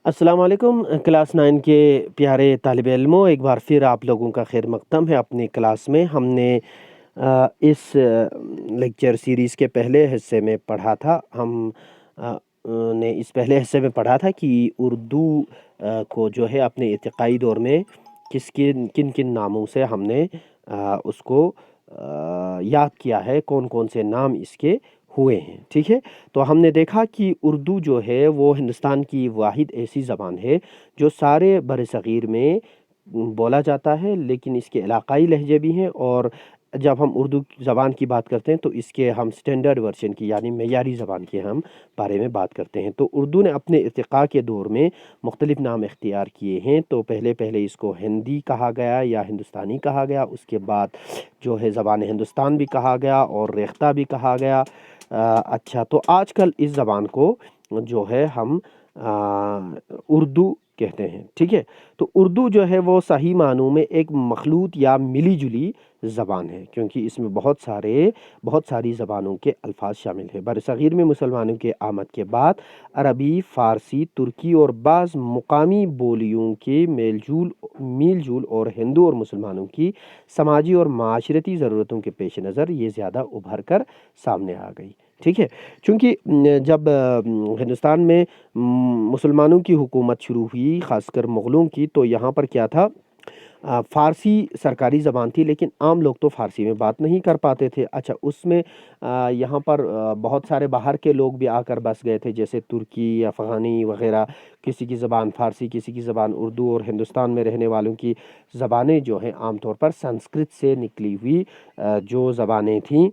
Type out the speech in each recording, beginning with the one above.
السلام علیکم کلاس 9 کے پیارے طالب علموں، ایک بار پھر آپ لوگوں کا خیر مقدم ہے اپنی کلاس میں۔ ہم نے اس لیکچر سیریز کے پہلے حصے میں پڑھا تھا نے اس پہلے حصے میں پڑھا تھا کہ اردو کو جو ہے اپنے ارتقائی دور میں کن کن ناموں سے ہم نے اس کو یاد کیا ہے، کون کون سے نام اس کے ہوئے ہیں، ٹھیک ہے۔ تو ہم نے دیکھا کہ اردو جو ہے وہ ہندوستان کی واحد ایسی زبان ہے جو سارے بر صغیر میں بولا جاتا ہے، لیکن اس کے علاقائی لہجے بھی ہیں، اور جب ہم اردو زبان کی بات کرتے ہیں تو اس کے ہم سٹینڈرڈ ورژن کی یعنی معیاری زبان کے ہم بارے میں بات کرتے ہیں۔ تو اردو نے اپنے ارتقاء کے دور میں مختلف نام اختیار کیے ہیں۔ تو پہلے اس کو ہندی کہا گیا یا ہندوستانی کہا گیا، اس کے بعد جو ہے زبان ہندوستان بھی کہا گیا اور ریختہ بھی کہا گیا۔ اچھا، تو آج کل اس زبان کو جو ہے ہم اردو کہتے ہیں، ٹھیک ہے۔ تو اردو جو ہے وہ صحیح معنوں میں ایک مخلوط یا ملی جلی زبان ہے، کیونکہ اس میں بہت ساری زبانوں کے الفاظ شامل ہیں۔ برصغیر میں مسلمانوں کے آمد کے بعد عربی، فارسی، ترکی اور بعض مقامی بولیوں کے میل جول اور ہندو اور مسلمانوں کی سماجی اور معاشرتی ضرورتوں کے پیش نظر یہ زیادہ ابھر کر سامنے آ گئی، ٹھیک ہے۔ چونکہ جب ہندوستان میں مسلمانوں کی حکومت شروع ہوئی، خاص کر مغلوں کی، تو یہاں پر کیا تھا، فارسی سرکاری زبان تھی، لیکن عام لوگ تو فارسی میں بات نہیں کر پاتے تھے۔ اچھا، اس میں یہاں پر بہت سارے باہر کے لوگ بھی آ کر بس گئے تھے، جیسے ترکی، افغانی وغیرہ، کسی کی زبان فارسی، کسی کی زبان اردو، اور ہندوستان میں رہنے والوں کی زبانیں جو ہیں عام طور پر سنسکرت سے نکلی ہوئی جو زبانیں تھیں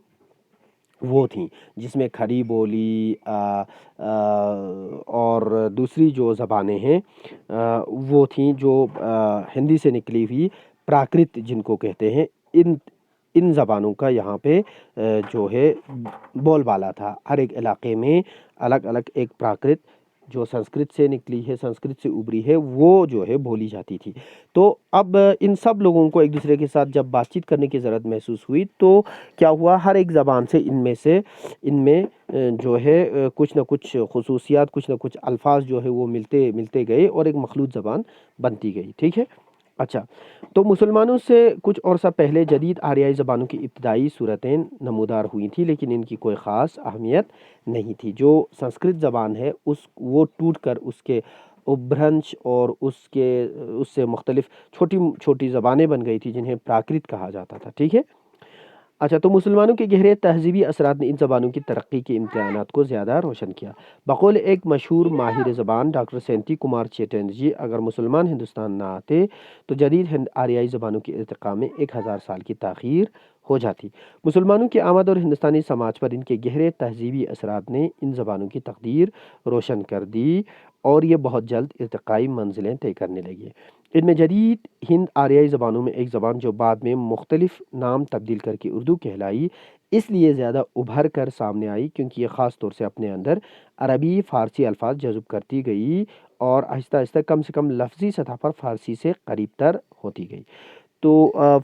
وہ تھیں، جس میں کھڑی بولی اور دوسری جو زبانیں ہیں وہ تھیں جو ہندی سے نکلی ہوئی پراکرت جن کو کہتے ہیں۔ ان زبانوں کا یہاں پہ جو ہے بول بالا تھا، ہر ایک علاقے میں الگ الگ ایک پراکرت جو سنسکرت سے نکلی ہے، سنسکرت سے ابری ہے، وہ جو ہے بولی جاتی تھی۔ تو اب ان سب لوگوں کو ایک دوسرے کے ساتھ جب بات چیت کرنے کی ضرورت محسوس ہوئی تو کیا ہوا، ہر ایک زبان سے ان میں جو ہے کچھ نہ کچھ خصوصیات، کچھ نہ کچھ الفاظ جو ہے وہ ملتے گئے اور ایک مخلوط زبان بنتی گئی، ٹھیک ہے۔ اچھا، تو مسلمانوں سے کچھ عرصہ پہلے جدید آریائی زبانوں کی ابتدائی صورتیں نمودار ہوئی تھیں، لیکن ان کی کوئی خاص اہمیت نہیں تھی۔ جو سنسکرت زبان ہے وہ ٹوٹ کر اس کے ابھرنش اور اس سے مختلف چھوٹی چھوٹی زبانیں بن گئی تھی جنہیں پراکرت کہا جاتا تھا، ٹھیک ہے۔ اچھا، تو مسلمانوں کے گہرے تہذیبی اثرات نے ان زبانوں کی ترقی کے امکانات کو زیادہ روشن کیا۔ بقول ایک مشہور ماہر زبان ڈاکٹر سینتی کمار چیٹرجی، اگر مسلمان ہندوستان نہ آتے تو جدید ہند آریائی زبانوں کے ارتقاء میں 1000 سال کی تاخیر ہو جاتی۔ مسلمانوں کی آمد اور ہندوستانی سماج پر ان کے گہرے تہذیبی اثرات نے ان زبانوں کی تقدیر روشن کر دی اور یہ بہت جلد ارتقائی منزلیں طے کرنے لگی۔ ان میں جدید ہند آریائی زبانوں میں ایک زبان جو بعد میں مختلف نام تبدیل کر کے اردو کہلائی، اس لیے زیادہ ابھر کر سامنے آئی کیونکہ یہ خاص طور سے اپنے اندر عربی فارسی الفاظ جذب کرتی گئی اور آہستہ آہستہ کم سے کم لفظی سطح پر فارسی سے قریب تر ہوتی گئی۔ تو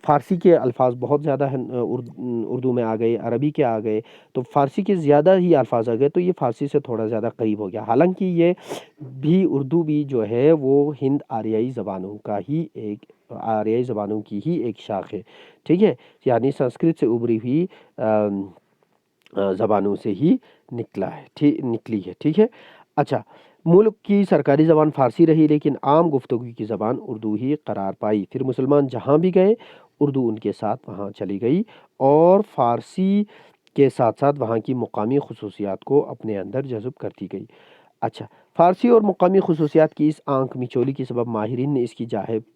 فارسی کے الفاظ بہت زیادہ اردو میں آ گئے، عربی کے آ گئے، تو فارسی کے زیادہ ہی الفاظ آ گئے، تو یہ فارسی سے تھوڑا زیادہ قریب ہو گیا۔ حالانکہ یہ بھی اردو بھی جو ہے وہ ہند آریائی زبانوں کی ہی ایک شاخ ہے، ٹھیک ہے، یعنی سنسکرت سے ابری ہوئی زبانوں سے ہی نکلی ہے، ٹھیک ہے۔ اچھا، ملک کی سرکاری زبان فارسی رہی، لیکن عام گفتگو کی زبان اردو ہی قرار پائی۔ پھر مسلمان جہاں بھی گئے اردو ان کے ساتھ وہاں چلی گئی اور فارسی کے ساتھ ساتھ وہاں کی مقامی خصوصیات کو اپنے اندر جذب کرتی گئی۔ اچھا، فارسی اور مقامی خصوصیات کی اس آنکھ میچولی کی سبب ماہرین نے اس کی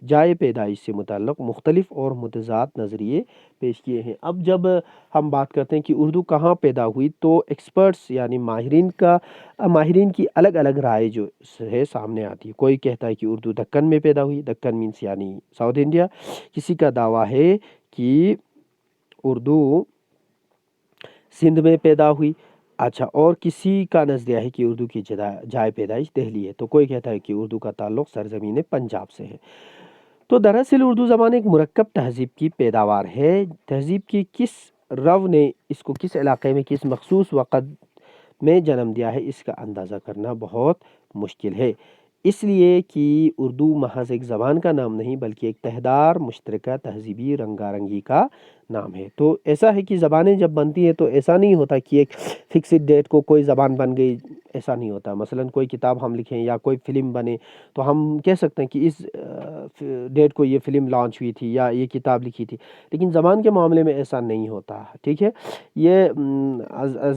جائے پیدائش سے متعلق مختلف اور متضاد نظریے پیش کیے ہیں۔ اب جب ہم بات کرتے ہیں کہ اردو کہاں پیدا ہوئی تو ایکسپرٹس یعنی ماہرین کی الگ الگ رائے جو ہے سامنے آتی ہے۔ کوئی کہتا ہے کہ اردو دکن میں پیدا ہوئی، دکن مینس یعنی ساؤتھ انڈیا۔ کسی کا دعویٰ ہے کہ اردو سندھ میں پیدا ہوئی۔ اچھا، اور کسی کا نظریہ ہے کہ اردو کی جائے پیدائش دہلی ہے، تو کوئی کہتا ہے کہ اردو کا تعلق سرزمین پنجاب سے ہے۔ تو دراصل اردو زبان ایک مرکب تہذیب کی پیداوار ہے۔ تہذیب کی کس رو نے اس کو کس علاقے میں کس مخصوص وقت میں جنم دیا ہے، اس کا اندازہ کرنا بہت مشکل ہے۔ اس لیے کہ اردو محض ایک زبان کا نام نہیں بلکہ ایک تہدار مشترکہ تہذیبی رنگا رنگی کا نام ہے۔ تو ایسا ہے کہ زبانیں جب بنتی ہیں تو ایسا نہیں ہوتا کہ ایک فکسڈ ڈیٹ کو کوئی زبان بن گئی، ایسا نہیں ہوتا۔ مثلا کوئی کتاب ہم لکھیں یا کوئی فلم بنے تو ہم کہہ سکتے ہیں کہ اس ڈیٹ کو یہ فلم لانچ ہوئی تھی یا یہ کتاب لکھی تھی، لیکن زبان کے معاملے میں ایسا نہیں ہوتا، ٹھیک ہے۔ یہ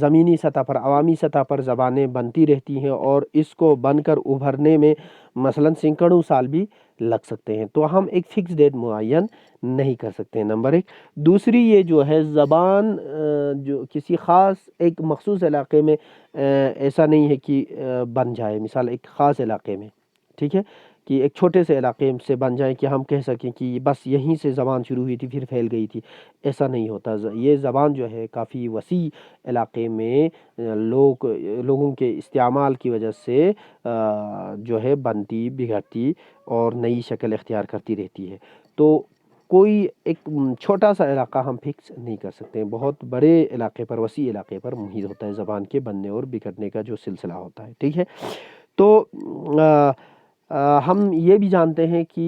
زمینی سطح پر، عوامی سطح پر زبانیں بنتی رہتی ہیں اور اس کو بن کر ابھرنے میں مثلا سینکڑوں سال بھی لگ سکتے ہیں، تو ہم ایک فکس ڈیٹ معین نہیں کر سکتے ہیں، نمبر ایک۔ دوسری یہ جو ہے زبان جو کسی خاص ایک مخصوص علاقے میں ایسا نہیں ہے کہ بن جائے، مثال ایک خاص علاقے میں، ٹھیک ہے، کہ ایک چھوٹے سے علاقے سے بن جائے کہ ہم کہہ سکیں کہ بس یہیں سے زبان شروع ہوئی تھی پھر پھیل گئی تھی، ایسا نہیں ہوتا۔ یہ زبان جو ہے کافی وسیع علاقے میں لوگوں کے استعمال کی وجہ سے جو ہے بنتی بگڑتی اور نئی شکل اختیار کرتی رہتی ہے۔ تو کوئی ایک چھوٹا سا علاقہ ہم فکس نہیں کر سکتے ہیں، بہت بڑے علاقے پر، وسیع علاقے پر محیط ہوتا ہے زبان کے بننے اور بگڑنے کا جو سلسلہ ہوتا ہے، ٹھیک ہے۔ تو ہم یہ بھی جانتے ہیں کہ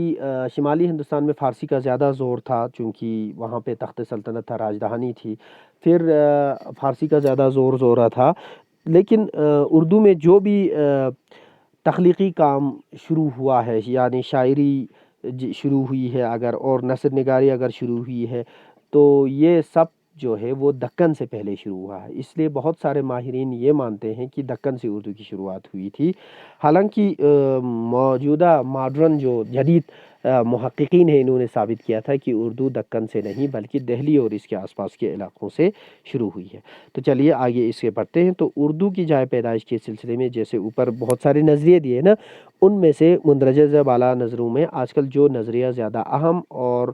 شمالی ہندوستان میں فارسی کا زیادہ زور تھا، چونکہ وہاں پہ تخت سلطنت تھا، راجدھانی تھی، پھر فارسی کا زیادہ زورا تھا۔ لیکن اردو میں جو بھی تخلیقی کام شروع ہوا ہے، یعنی شاعری شروع ہوئی ہے اگر، اور نثر نگاری اگر شروع ہوئی ہے، تو یہ سب جو ہے وہ دکن سے پہلے شروع ہوا ہے۔ اس لیے بہت سارے ماہرین یہ مانتے ہیں کہ دکن سے اردو کی شروعات ہوئی تھی، حالانکہ موجودہ ماڈرن جو جدید محققین ہیں انہوں نے ثابت کیا تھا کہ اردو دکن سے نہیں بلکہ دہلی اور اس کے آس پاس کے علاقوں سے شروع ہوئی ہے۔ تو چلیے آگے اس کے پڑھتے ہیں۔ تو اردو کی جائے پیدائش کے سلسلے میں جیسے اوپر بہت سارے نظریے دیے نا، ان میں سے مندرجہ بالا نظروں میں آج کل جو نظریہ زیادہ اہم اور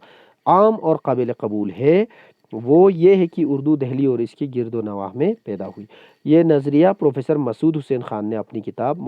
عام اور قابل قبول ہے وہ یہ ہے کہ اردو دہلی اور اس کی گرد و نواح میں پیدا ہوئی۔ یہ نظریہ پروفیسر مسعود حسین خان نے اپنی کتاب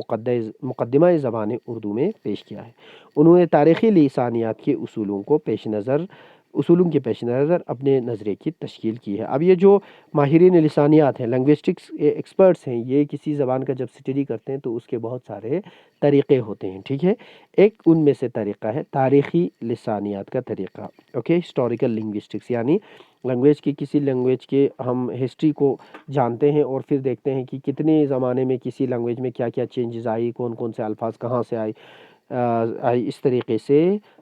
مقدمہ زبان اردو میں پیش کیا ہے۔ انہوں نے تاریخی لسانیات کے اصولوں کے پیش نظر اپنے نظریے کی تشکیل کی ہے۔ اب یہ جو ماہرین لسانیات ہیں، لنگوسٹکس ایکسپرٹس ہیں، یہ کسی زبان کا جب اسٹڈی کرتے ہیں تو اس کے بہت سارے طریقے ہوتے ہیں، ٹھیک ہے۔ ایک ان میں سے طریقہ ہے تاریخی لسانیات کا طریقہ، اوکے، ہسٹوریکل لنگوسٹکس، یعنی لینگویج کی، کسی لینگویج کے ہم ہسٹری کو جانتے ہیں اور پھر دیکھتے ہیں کہ کتنے زمانے میں کسی لینگویج میں کیا کیا چینجز آئی، کون کون سے الفاظ کہاں سے آئی، اس طریقے سے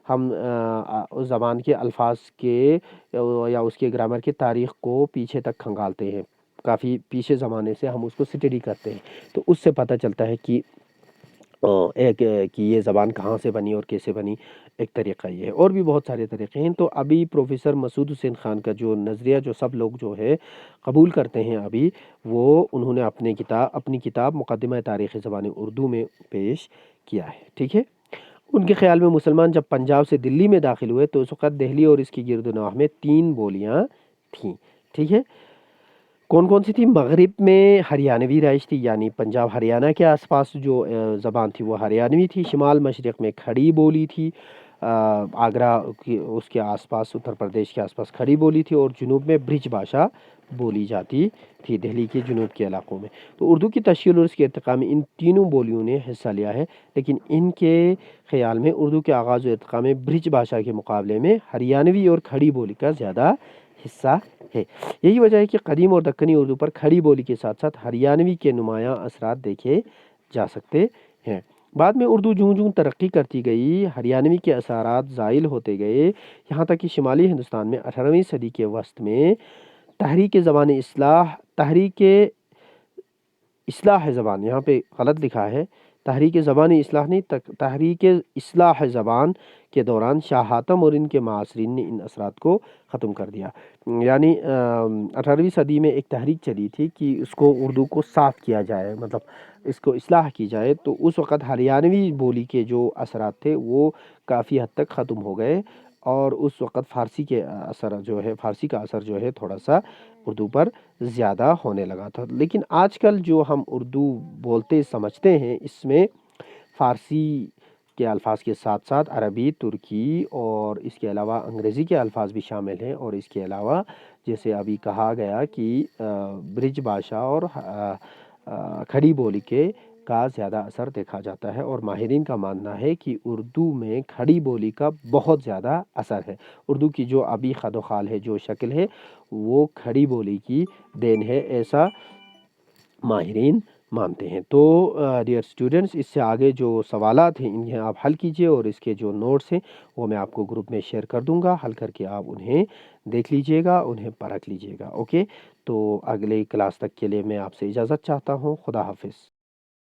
ہم اس زبان کے الفاظ کے یا اس کے گرامر کے تاریخ کو پیچھے تک کھنگالتے ہیں، کافی پیچھے زمانے سے ہم اس کو اسٹڈی کرتے ہیں، تو اس سے پتہ چلتا ہے کہ کہ یہ زبان کہاں سے بنی اور کیسے بنی۔ ایک طریقہ یہ ہے، اور بھی بہت سارے طریقے ہیں۔ تو ابھی پروفیسر مسعود حسین خان کا جو نظریہ جو سب لوگ جو ہے قبول کرتے ہیں ابھی، وہ انہوں نے اپنی کتاب مقدمہ تاریخ زبان اردو میں پیش کیا ہے، ٹھیک ہے۔ ان کے خیال میں مسلمان جب پنجاب سے دلی میں داخل ہوئے تو اس وقت دہلی اور اس کی گرد و نواح میں 3 بولیاں تھیں، ٹھیک ہے۔ کون کون سی تھی؟ مغرب میں ہریانوی رائج تھی، یعنی پنجاب ہریانہ کے آس پاس جو زبان تھی وہ ہریانوی تھی۔ شمال مشرق میں کھڑی بولی تھی، آگرہ کی اس کے آس پاس، اتر پردیش کے آس پاس کھڑی بولی تھی، اور جنوب میں برج بھاشا بولی جاتی تھی دہلی کے جنوب کے علاقوں میں۔ تو اردو کی تشکیل اور اس کے ارتقاء میں ان تینوں بولیوں نے حصہ لیا ہے، لیکن ان کے خیال میں اردو کے آغاز و ارتقاء میں برج بھاشا کے مقابلے میں ہریانوی اور کھڑی بولی کا زیادہ حصہ ہے۔ یہی وجہ ہے کہ قدیم اور دکنی اردو پر کھڑی بولی کے ساتھ ساتھ ہریانوی کے نمایاں اثرات دیکھے جا سکتے ہیں۔ بعد میں اردو جوں جوں ترقی کرتی گئی، ہریانوی کے اثرات زائل ہوتے گئے، یہاں تک کہ شمالی ہندوستان میں 18ویں صدی کے وسط میں تحریک اصلاح زبان، یہاں پہ غلط لکھا ہے، تحریک زبانی اصلاح نہیں، تحریک اصلاح زبان کے دوران شاہ حاتم اور ان کے معاصرین نے ان اثرات کو ختم کر دیا۔ یعنی 18ویں صدی میں ایک تحریک چلی تھی کہ اس کو اردو کو صاف کیا جائے، مطلب اس کو اصلاح کی جائے، تو اس وقت ہریانوی بولی کے جو اثرات تھے وہ کافی حد تک ختم ہو گئے، اور اس وقت فارسی کا اثر جو ہے تھوڑا سا اردو پر زیادہ ہونے لگا تھا۔ لیکن آج کل جو ہم اردو بولتے سمجھتے ہیں اس میں فارسی کے الفاظ کے ساتھ ساتھ عربی، ترکی اور اس کے علاوہ انگریزی کے الفاظ بھی شامل ہیں، اور اس کے علاوہ جیسے ابھی کہا گیا کہ برج بھاشا اور کھڑی بولی کے کا زیادہ اثر دیکھا جاتا ہے، اور ماہرین کا ماننا ہے کہ اردو میں کھڑی بولی کا بہت زیادہ اثر ہے۔ اردو کی جو ابھی خد و خال ہے، جو شکل ہے، وہ کھڑی بولی کی دین ہے، ایسا ماہرین مانتے ہیں۔ تو ڈیئر اسٹوڈنٹس، اس سے آگے جو سوالات ہیں انہیں آپ حل کیجئے، اور اس کے جو نوٹس ہیں وہ میں آپ کو گروپ میں شیئر کر دوں گا، حل کر کے آپ انہیں دیکھ لیجئے گا، انہیں پرکھ لیجئے گا۔ اوکے، تو اگلے کلاس تک کے لیے میں آپ سے اجازت چاہتا ہوں۔ خدا حافظ۔